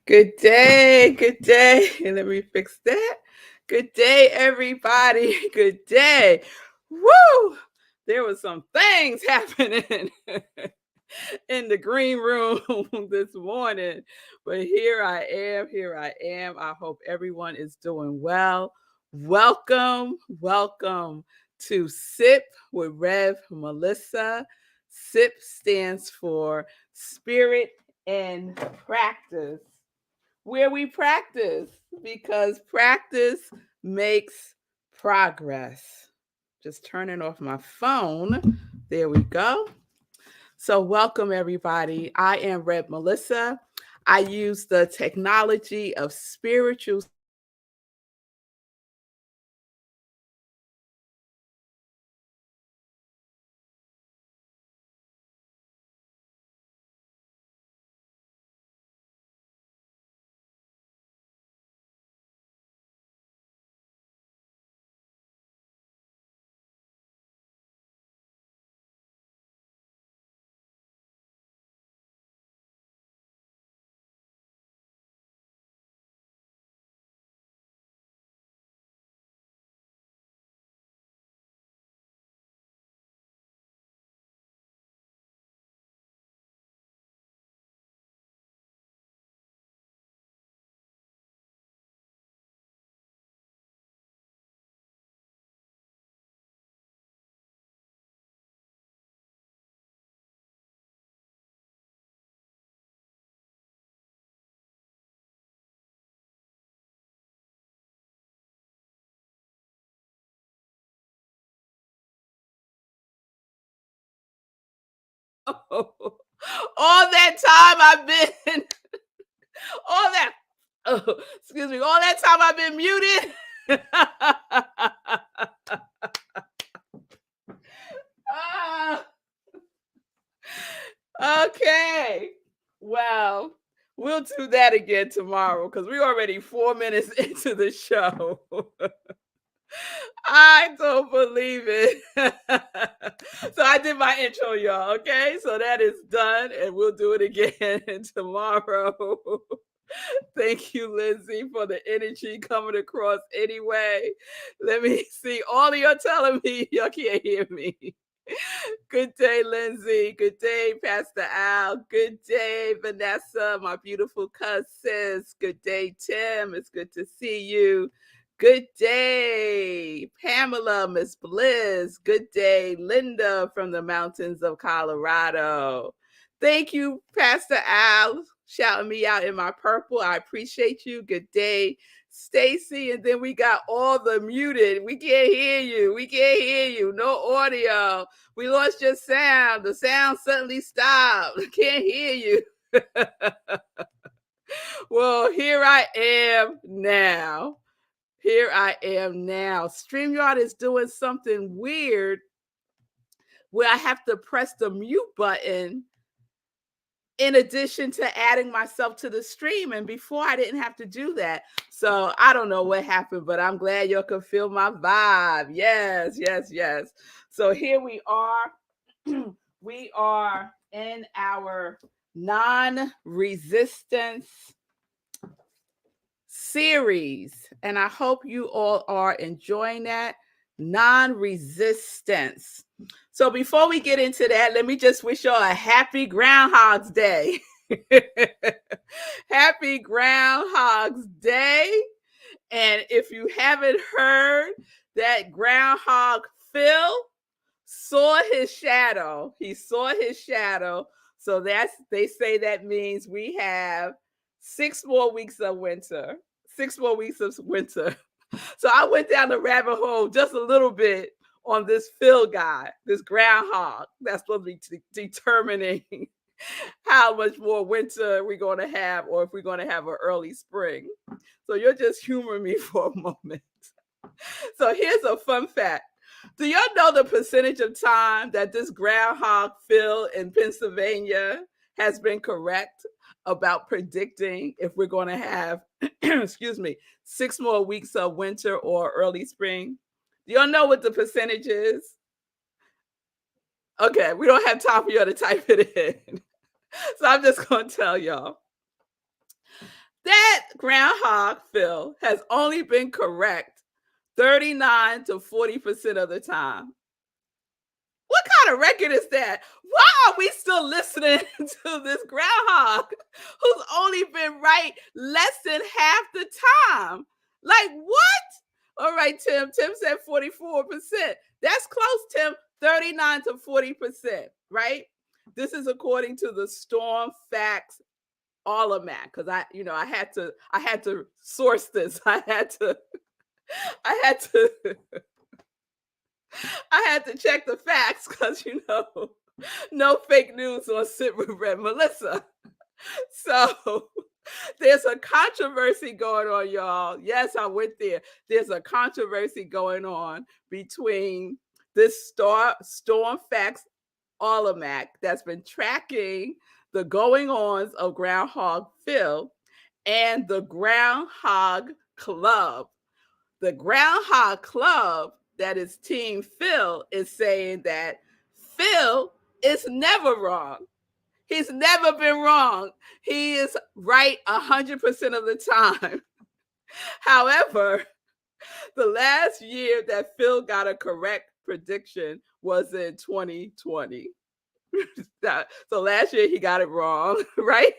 Good day, good day. Let me fix that. Good day, everybody. Good day. Woo! There was some things happening in the green room this morning, but here I am. Here I am. I hope everyone is doing well. Welcome, welcome to Sip with Rev Melissa. SIP stands for Spirit and Practice, where we practice because practice makes progress. Just turning off my phone. There we go. So, welcome everybody. I am Reb Melissa. I use the technology of spiritual. All that time I've been, all that, oh, excuse me, all that time I've been muted. Ah, okay. Well, we'll do that again tomorrow because we're already 4 minutes into the show. I don't believe it. So I did my intro, y'all. Okay. So that is done, and we'll do it again tomorrow. Thank you, Lindsay, for the energy coming across anyway. Let me see. All of y'all telling me y'all can't hear me. Good day, Lindsay. Good day, Pastor Al. Good day, Vanessa, my beautiful cousins. Good day, Tim. It's good to see you. Good day, Pamela, Miss Bliss. Good day, Linda from the mountains of Colorado. Thank you, Pastor Al, shouting me out in my purple. I appreciate you. Good day, Stacy. And then we got all the muted. We can't hear you. We can't hear you. No audio. We lost your sound. The sound suddenly stopped. Can't hear you. Well, here I am now. Here I am now. StreamYard is doing something weird where I have to press the mute button in addition to adding myself to the stream. And before I didn't have to do that. So I don't know what happened, but I'm glad y'all can feel my vibe. Yes, yes, yes. So here we are. We are in our non-resistance series, and I hope you all are enjoying that. Non-resistance. So before we get into that, let me just wish y'all a happy Groundhog's Day. Happy Groundhog's Day. And if you haven't heard, that groundhog Phil saw his shadow. He saw his shadow. So they say that means we have 6 more weeks of winter. 6 more weeks of winter. So I went down the rabbit hole just a little bit on this Phil guy, this groundhog that's supposed to be determining how much more winter we're going to have or if we're going to have an early spring. So you're just humoring me for a moment. So here's a fun fact. Do y'all know the percentage of time that this groundhog Phil in Pennsylvania has been correct about predicting if we're going to have, excuse me, 6 more weeks of winter or early spring? Do y'all know what the percentage is? Okay, we don't have time for y'all to type it in. So I'm just going to tell y'all. That groundhog, Phil, has only been correct 39 to 40% of the time. What kind of record is that? Why are we still listening to this groundhog who's only been right less than half the time? Like, what? All right, Tim. Tim said 44%. That's close, Tim. 39 to 40%, right? This is according to the Storm Facts Almanac, because I had to source this. I had to I had to check the facts because no fake news on Sit with Red Melissa. So there's a controversy going on, y'all. Yes, I went there. There's a controversy going on between this Storm Facts Almanac that's been tracking the going ons of Groundhog Phil and the Groundhog Club. The Groundhog Club, that is Team Phil, is saying that Phil is never wrong. He's never been wrong. He is right 100% of the time. However, the last year that Phil got a correct prediction was in 2020. So last year he got it wrong, right?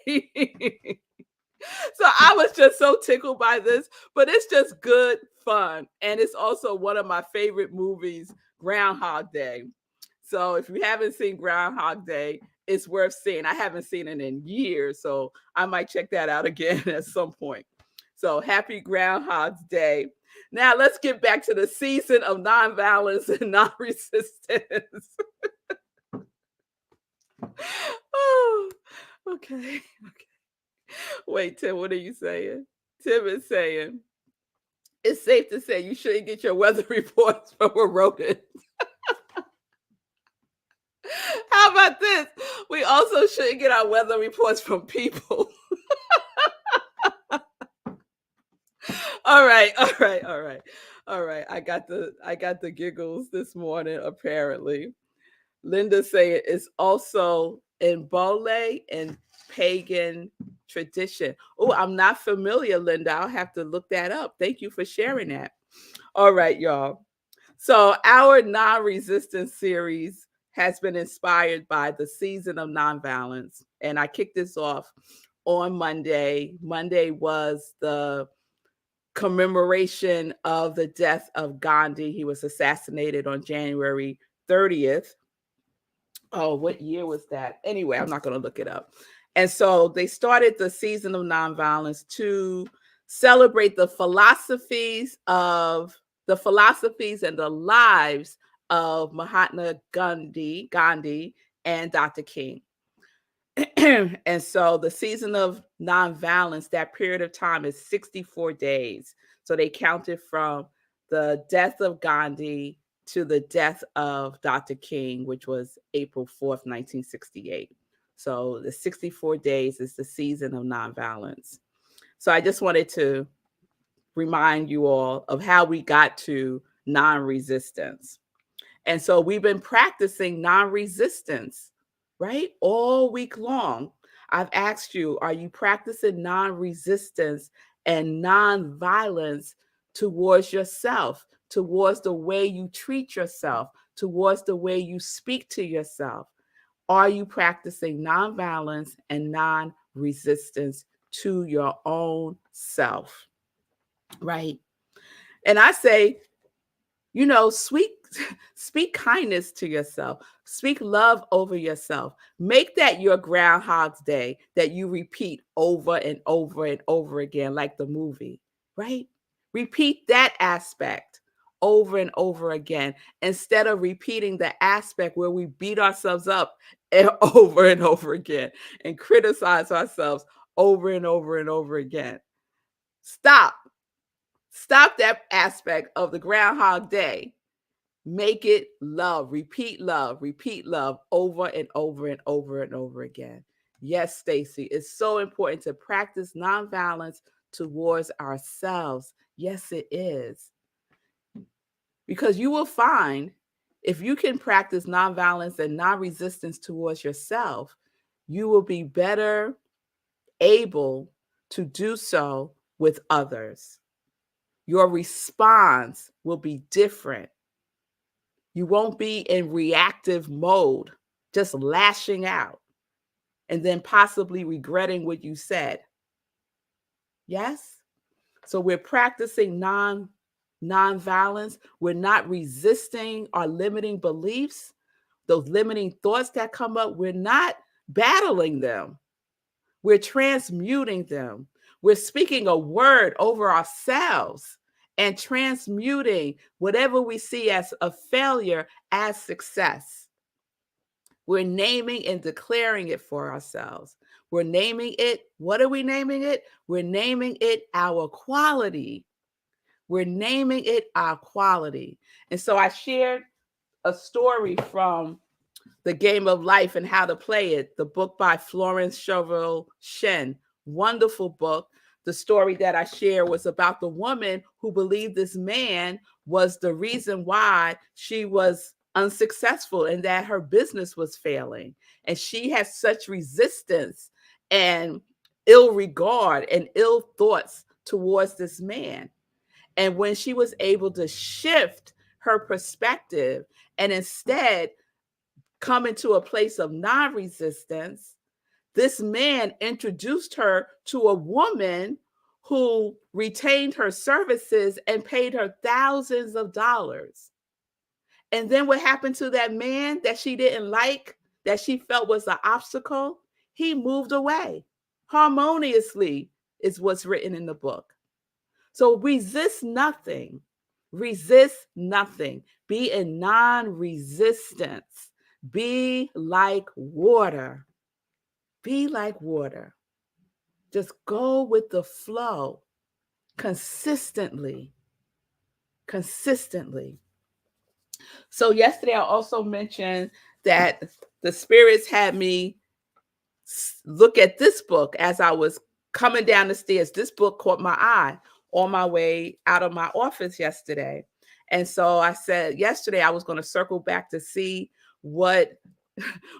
So I was just so tickled by this, but it's just good fun. And it's also one of my favorite movies, Groundhog Day. So if you haven't seen Groundhog Day, it's worth seeing. I haven't seen it in years, so I might check that out again at some point. So happy Groundhog's Day. Now let's get back to the season of nonviolence and non-resistance. Oh, okay. Wait, Tim, what are you saying? Tim is saying, it's safe to say you shouldn't get your weather reports from a rodent. How about this? We also shouldn't get our weather reports from people. All right. I got the giggles this morning, apparently. Linda saying it's also in Bole and pagan tradition. Oh, I'm not familiar, Linda. I'll have to look that up. Thank you for sharing that. All right, y'all. So our non-resistance series has been inspired by the season of nonviolence. And I kicked this off on Monday. Monday was the commemoration of the death of Gandhi. He was assassinated on January 30th. Oh, what year was that? Anyway, I'm not going to look it up. And so they started the season of nonviolence to celebrate the philosophies and the lives of Mahatma Gandhi and Dr. King. And so the season of nonviolence, that period of time is 64 days. So they counted from the death of Gandhi to the death of Dr. King, which was April 4th, 1968. So the 64 days is the season of nonviolence. So I just wanted to remind you all of how we got to non-resistance. And so we've been practicing non-resistance, right? All week long. I've asked you, are you practicing non-resistance and non-violence towards yourself, towards the way you treat yourself, towards the way you speak to yourself? Are you practicing non-violence and non-resistance to your own self, right? And I say, speak kindness to yourself. Speak love over yourself. Make that your Groundhog's Day that you repeat over and over and over again, like the movie, right? Repeat that aspect over and over again instead of repeating the aspect where we beat ourselves up over and over again and criticize ourselves over and over and over again. Stop that aspect of the Groundhog Day. Make it love, repeat love over and over and over and over again. Yes, Stacy, it's so important to practice nonviolence towards ourselves. Yes, it is. Because you will find if you can practice nonviolence and non-resistance towards yourself, you will be better able to do so with others. Your response will be different. You won't be in reactive mode, just lashing out and then possibly regretting what you said. Yes? So we're practicing nonviolence. We're not resisting our limiting beliefs, those limiting thoughts that come up. We're not battling them. We're transmuting them. We're speaking a word over ourselves and transmuting whatever we see as a failure as success. We're naming and declaring it for ourselves. We're naming it. What are we naming it? We're naming it our quality. We're naming it our quality. And so I shared a story from The Game of Life and How to Play It, the book by Florence Scovel Shinn. Wonderful book. The story that I share was about the woman who believed this man was the reason why she was unsuccessful and that her business was failing. And she had such resistance and ill regard and ill thoughts towards this man. And when she was able to shift her perspective and instead come into a place of non-resistance, this man introduced her to a woman who retained her services and paid her thousands of dollars. And then what happened to that man that she didn't like, that she felt was an obstacle? He moved away harmoniously, is what's written in the book. So resist nothing. Resist nothing. Be in non-resistance. Be like water. Be like water. Just go with the flow consistently. Consistently. So yesterday I also mentioned that the spirits had me look at this book as I was coming down the stairs. This book caught my eye on my way out of my office yesterday. And so I said yesterday I was going to circle back to see what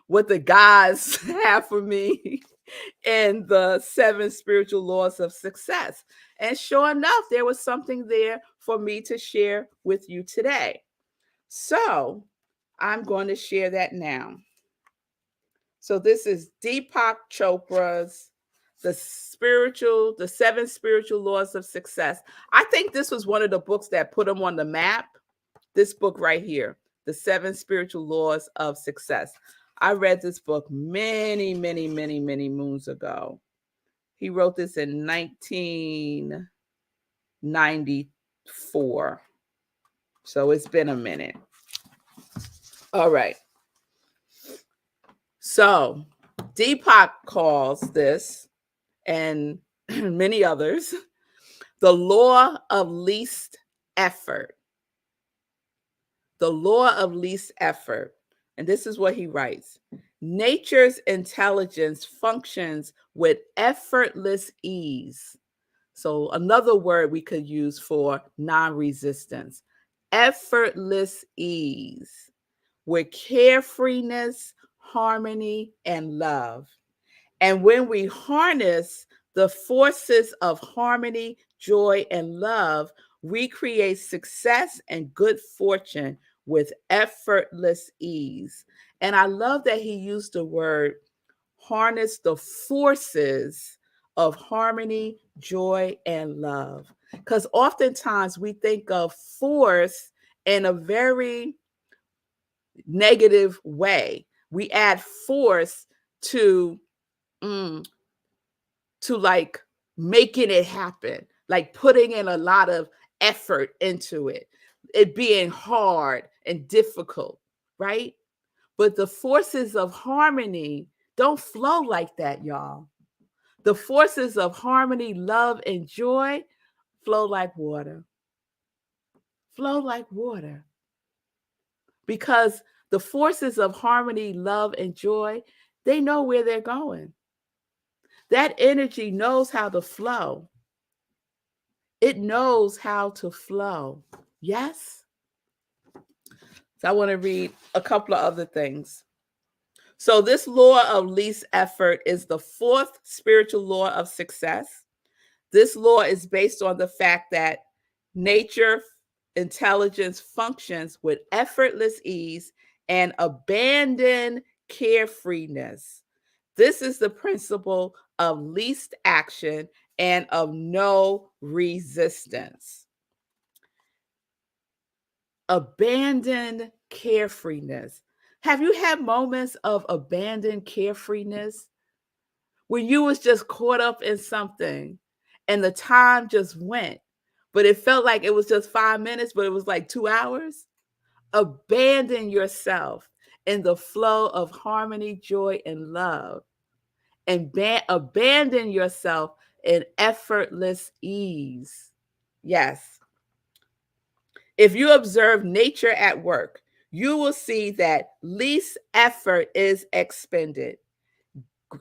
the guys have for me in the 7 spiritual laws of success. And sure enough, there was something there for me to share with you today. So I'm going to share that now. So this is Deepak Chopra's The 7 Spiritual Laws of Success. I think this was one of the books that put him on the map. This book right here, The 7 Spiritual Laws of Success. I read this book many, many, many, many moons ago. He wrote this in 1994. So it's been a minute. All right. So Deepak calls this, and many others, the law of least effort. The law of least effort. And this is what he writes. Nature's intelligence functions with effortless ease. So another word we could use for non-resistance. Effortless ease. With carefreeness, harmony, and love. And when we harness the forces of harmony, joy, and love, we create success and good fortune with effortless ease. And I love that he used the word harness the forces of harmony, joy, and love. Because oftentimes we think of force in a very negative way. We add force to like making it happen, like putting in a lot of effort into it being hard and difficult, right? But the forces of harmony don't flow like that, y'all. The forces of harmony, love, and joy flow like water. Flow like water. Because the forces of harmony, love, and joy, they know where they're going. That energy knows how to flow. It knows how to flow. Yes? So I want to read a couple of other things. So this law of least effort is the 4th spiritual law of success. This law is based on the fact that nature intelligence functions with effortless ease and abandon carefreeness. This is the principle of least action and of no resistance. Abandon carefreeness. Have you had moments of abandoned carefreeness when you was just caught up in something and the time just went, but it felt like it was just 5 minutes, but it was like 2 hours? Abandon yourself in the flow of harmony, joy, and love, and abandon yourself in effortless ease. Yes. If you observe nature at work, you will see that least effort is expended.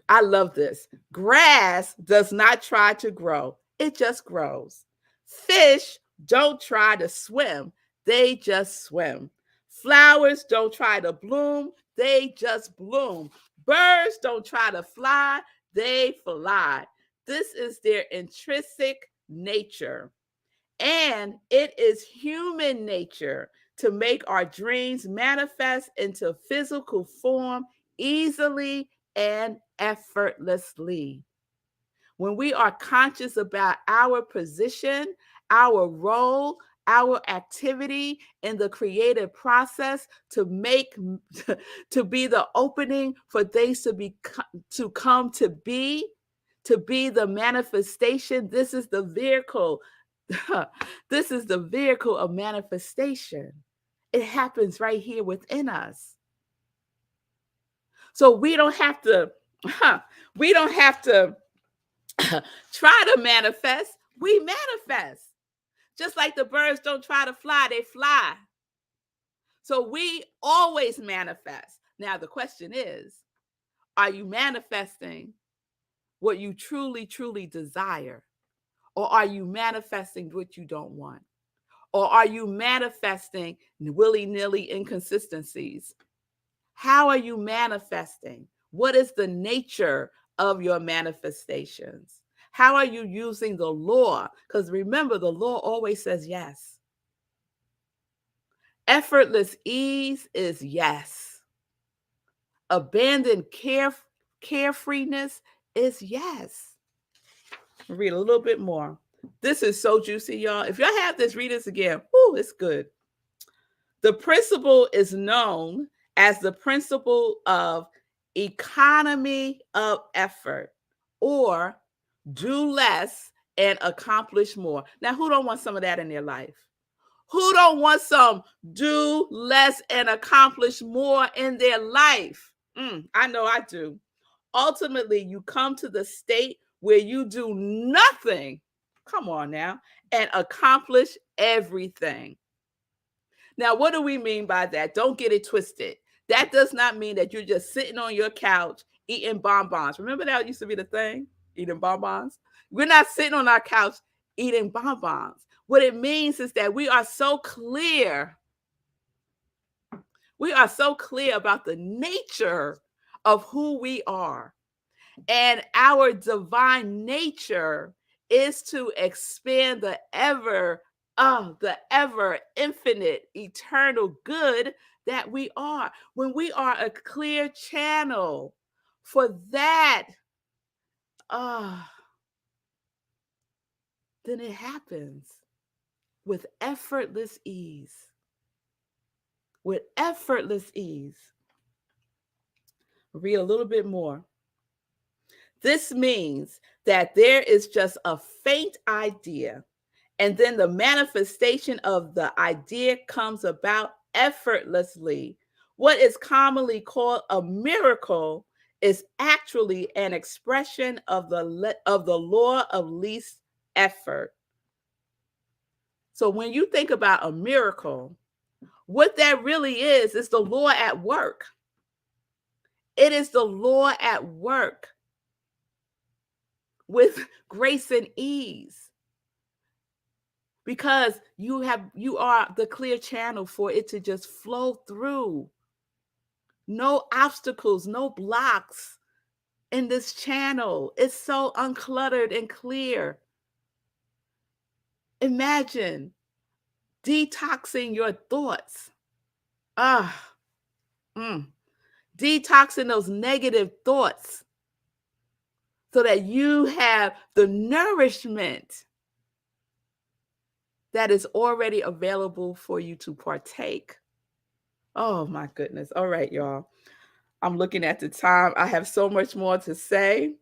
I love this. Grass does not try to grow, it just grows. Fish don't try to swim, they just swim. Flowers don't try to bloom, they just bloom. Birds don't try to fly, they fly. This is their intrinsic nature. And it is human nature to make our dreams manifest into physical form easily and effortlessly. When we are conscious about our position, our role, our activity in the creative process to make to be the opening for things to come to be the manifestation. This is the vehicle. This is the vehicle of manifestation. It happens right here within us. So we don't have to we don't have to try to manifest. We manifest. Just like the birds don't try to fly, they fly. So we always manifest. Now the question is, are you manifesting what you truly, truly desire? Or are you manifesting what you don't want? Or are you manifesting willy-nilly inconsistencies? How are you manifesting? What is the nature of your manifestations? How are you using the law? Because remember, the law always says yes. Effortless ease is yes. Abandoned carefreeness is yes. Read a little bit more. This is so juicy, y'all. If y'all have this, read this again. Whoo, it's good. The principle is known as the principle of economy of effort, or do less and accomplish more. Now, who don't want some of that in their life? Who don't want some do less and accomplish more in their life? I know I do. Ultimately, you come to the state where you do nothing, come on now, and accomplish everything. Now, what do we mean by that? Don't get it twisted. That does not mean that you're just sitting on your couch eating bonbons. Remember that used to be the thing, eating bonbons? We're not sitting on our couch eating bonbons. What it means is that we are so clear. We are so clear about the nature of who we are. And our divine nature is to expand the ever infinite, eternal good that we are. When we are a clear channel for that, then it happens with effortless ease. With effortless ease. Read a little bit more. This means that there is just a faint idea, and then the manifestation of the idea comes about effortlessly. What is commonly called a miracle is actually an expression of the law of least effort. So when you think about a miracle, what that really is the law at work. It is the law at work with grace and ease, because you are the clear channel for it to just flow through. No obstacles, no blocks in this channel. It's so uncluttered and clear. Imagine detoxing your thoughts. Detoxing those negative thoughts so that you have the nourishment that is already available for you to partake. Oh my goodness. All right, y'all. I'm looking at the time. I have so much more to say.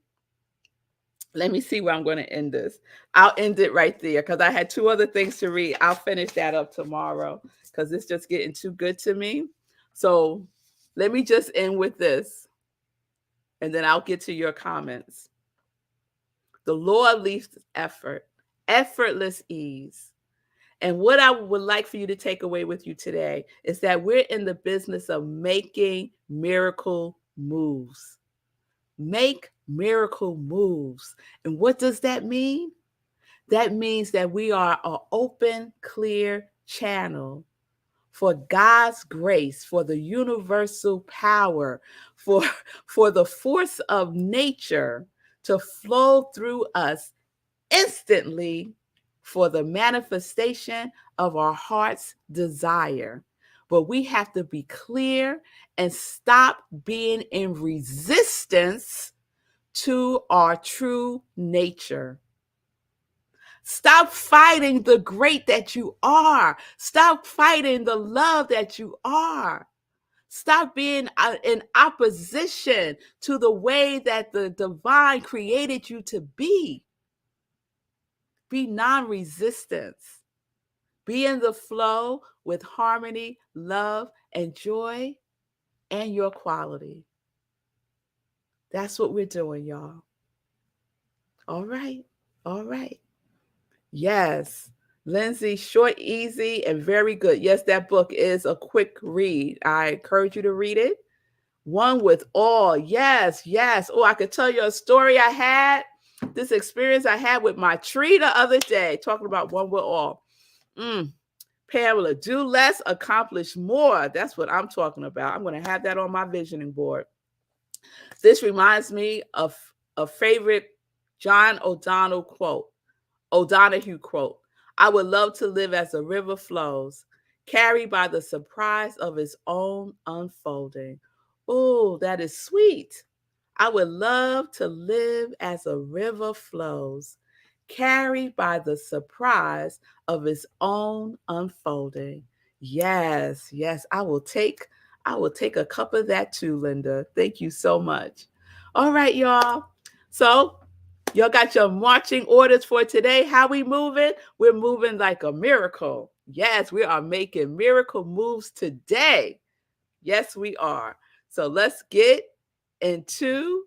Let me see where I'm going to end this. I'll end it right there because I had 2 other things to read. I'll finish that up tomorrow because it's just getting too good to me. So let me just end with this, and then I'll get to your comments. The Lord leaves effort, effortless ease. And what I would like for you to take away with you today is that we're in the business of making miracle moves. Make miracle moves. And what does that mean? That means that we are an open, clear channel for God's grace, for the universal power, for the force of nature to flow through us instantly for the manifestation of our heart's desire. But we have to be clear and stop being in resistance to our true nature. Stop fighting the great that you are. Stop fighting the love that you are. Stop being in opposition to the way that the divine created you to be. Be non-resistance. Be in the flow with harmony, love, and joy, and your quality. That's what we're doing, y'all. All right. All right. Yes. Lindsay, short, easy, and very good. Yes, that book is a quick read. I encourage you to read it. One with all. Yes, yes. Oh, I could tell you a story I had. This experience I had with my tree the other day, talking about one with all. Pamela, do less, accomplish more. That's what I'm talking about. I'm going to have that on my visioning board. This reminds me of a favorite John O'Donohue quote. I would love to live as a river flows, carried by the surprise of its own unfolding. Oh, that is sweet. I would love to live as a river flows, carried by the surprise of its own unfolding. Yes, yes, I will take a cup of that too, Linda. Thank you so much. All right, y'all. So y'all got your marching orders for today. How we moving? We're moving like a miracle. Yes, we are making miracle moves today. Yes, we are. So let's get into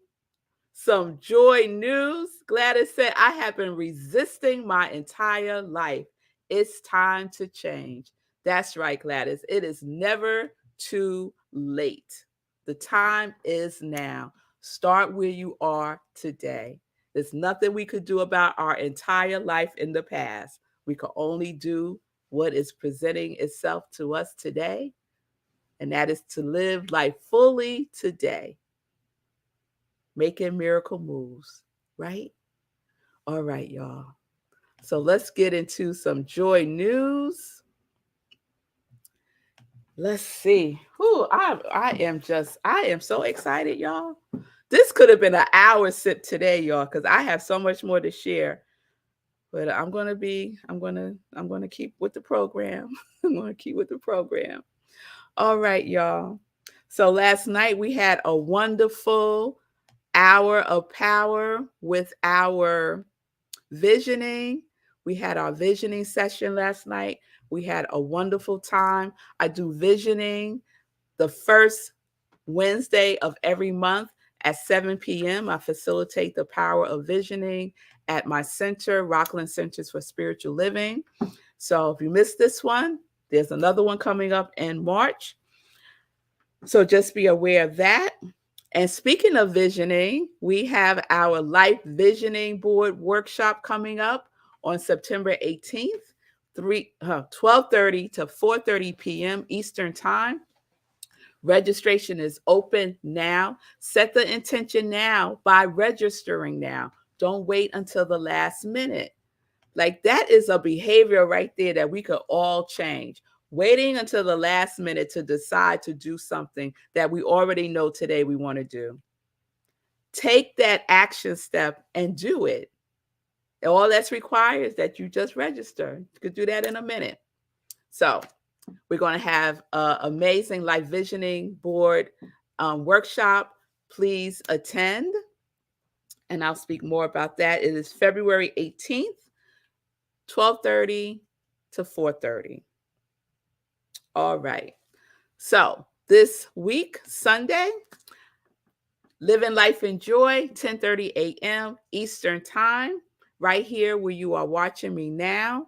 some joy news. Gladys said, I have been resisting my entire life. It's time to change. That's right, Gladys. It is never too late. The time is now. Start where you are today. There's nothing we could do about our entire life in the past. We can only do what is presenting itself to us today, and that is to live life fully today. Making miracle moves, right? All right, y'all. So let's get into some joy news. Let's see. I am so excited, y'all. This could have been an hour sip today, y'all, because I have so much more to share. But I'm gonna keep with the program. I'm gonna keep with the program. All right, y'all. So last night we had a wonderful hour of power with our visioning. We had our visioning session last night. We had a wonderful time. I do visioning the first Wednesday of every month at 7 p.m. I facilitate the power of visioning at my center, Rockland Centers for Spiritual Living. So if you missed this one, there's another one coming up in March. So just be aware of that. And speaking of visioning, we have our Life Visioning Board workshop coming up on September 18th, 12:30 to 4:30 p.m. Eastern Time. Registration is open now. Set the intention now by registering now. Don't wait until the last minute. Like that is a behavior right there that we could all change. Waiting until the last minute to decide to do something that we already know today we want to do. Take that action step and do it. All that's required is that you just register. You could do that in a minute. So we're going to have an amazing life visioning board workshop. Please attend. And I'll speak more about that. It is February 18th, 12:30 to 4:30. All right. So this week, Sunday, Living Life in Joy, 10:30 a.m. Eastern Time, right here where you are watching me now.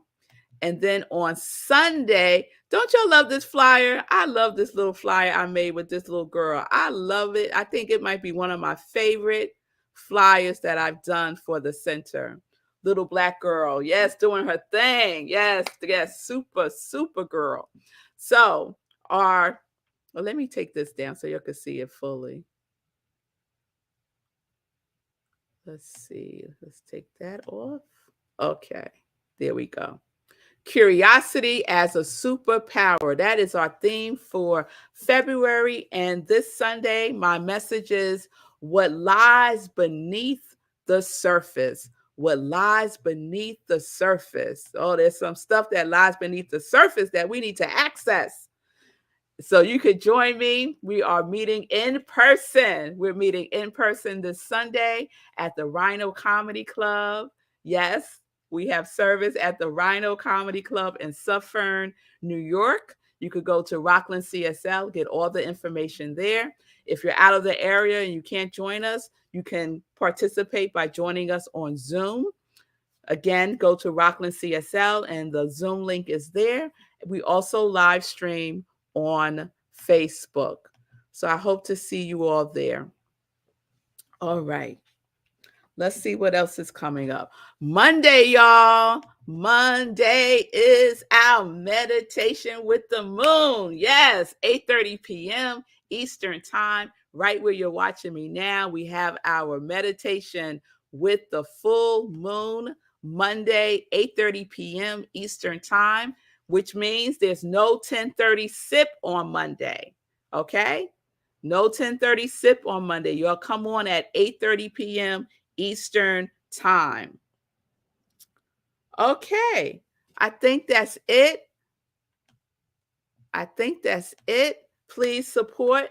And then on Sunday, don't y'all love this flyer? I love this little flyer I made with this little girl. I love it. I think it might be one of my favorite flyers that I've done for the center. Little black girl. Yes, doing her thing. Yes, super, super girl. So well, let me take this down so you can see it fully. Let's see. Let's take that off. Okay, there we go. Curiosity as a superpower. That is our theme for February. And this Sunday, my message is what lies beneath the surface. What lies beneath the surface. Oh, there's some stuff that lies beneath the surface that we need to access. So you could join me. We are meeting in person. We're meeting in person this Sunday at the Rhino Comedy Club. Yes, we have service at the Rhino Comedy Club in Suffern, New York. You could go to Rockland CSL, get all the information there. If you're out of the area and you can't join us, you can participate by joining us on Zoom. Again, go to Rockland CSL and the Zoom link is there. We also live stream on Facebook. So I hope to see you all there. All right. Let's see what else is coming up. Monday, y'all. Monday is our meditation with the moon. Yes, 8:30 p.m. Eastern Time, right where you're watching me now. We have our meditation with the full moon Monday, 8:30 p.m. Eastern Time, which means there's no 10:30 sip on Monday. Okay? No 10:30 sip on Monday. Y'all come on at 8:30 p.m. Eastern Time. Okay, I think that's it. Please support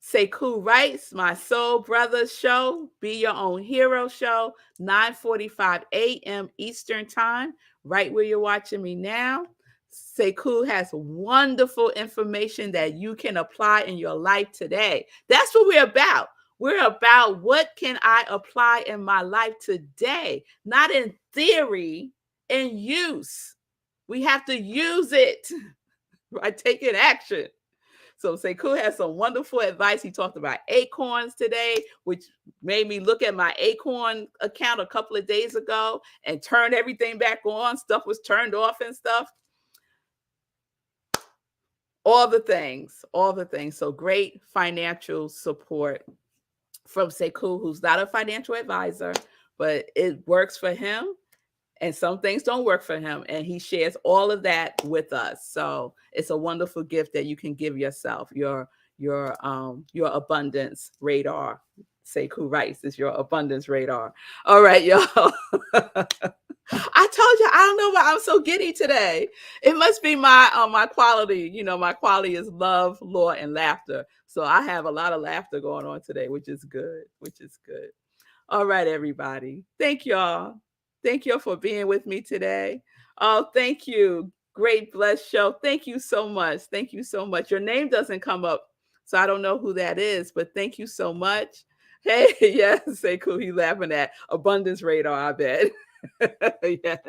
Sekou Writes, My Soul Brothers show, Be Your Own Hero show, 9:45 a.m. Eastern Time, right where you're watching me now. Sekou has wonderful information that you can apply in your life today. That's what we're about. We're about what can I apply in my life today, not in theory, in use. We have to use it, right? Taking action. So Sekou has some wonderful advice. He talked about acorns today, which made me look at my acorn account a couple of days ago and turn everything back on. Stuff was turned off and stuff. All the things. So great financial support from Sekou, who's not a financial advisor, but it works for him. And some things don't work for him. And he shares all of that with us. So it's a wonderful gift that you can give yourself, your abundance radar. Sekou Writes is your abundance radar. All right, y'all. I told you, I don't know why I'm so giddy today. It must be my quality. You know, my quality is love, law, and laughter. So I have a lot of laughter going on today, which is good. All right, everybody. Thank y'all. Thank you for being with me today. Oh, thank you. Great blessed show. Thank you so much. Your name doesn't come up, so I don't know who that is, but thank you so much. Hey, yes, Sekou, he's laughing at abundance radar, I bet. Yes.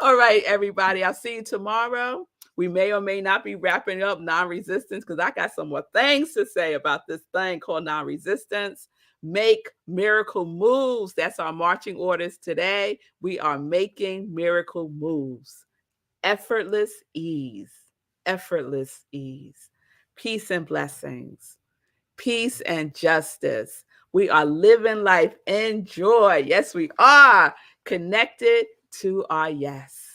All right, everybody. I'll see you tomorrow. We may or may not be wrapping up non-resistance because I got some more things to say about this thing called non-resistance. Make miracle moves. That's our marching orders today. We are making miracle moves. Effortless ease. Peace and blessings. Peace and justice. We are living life in joy. Yes, we are. connected to our yes.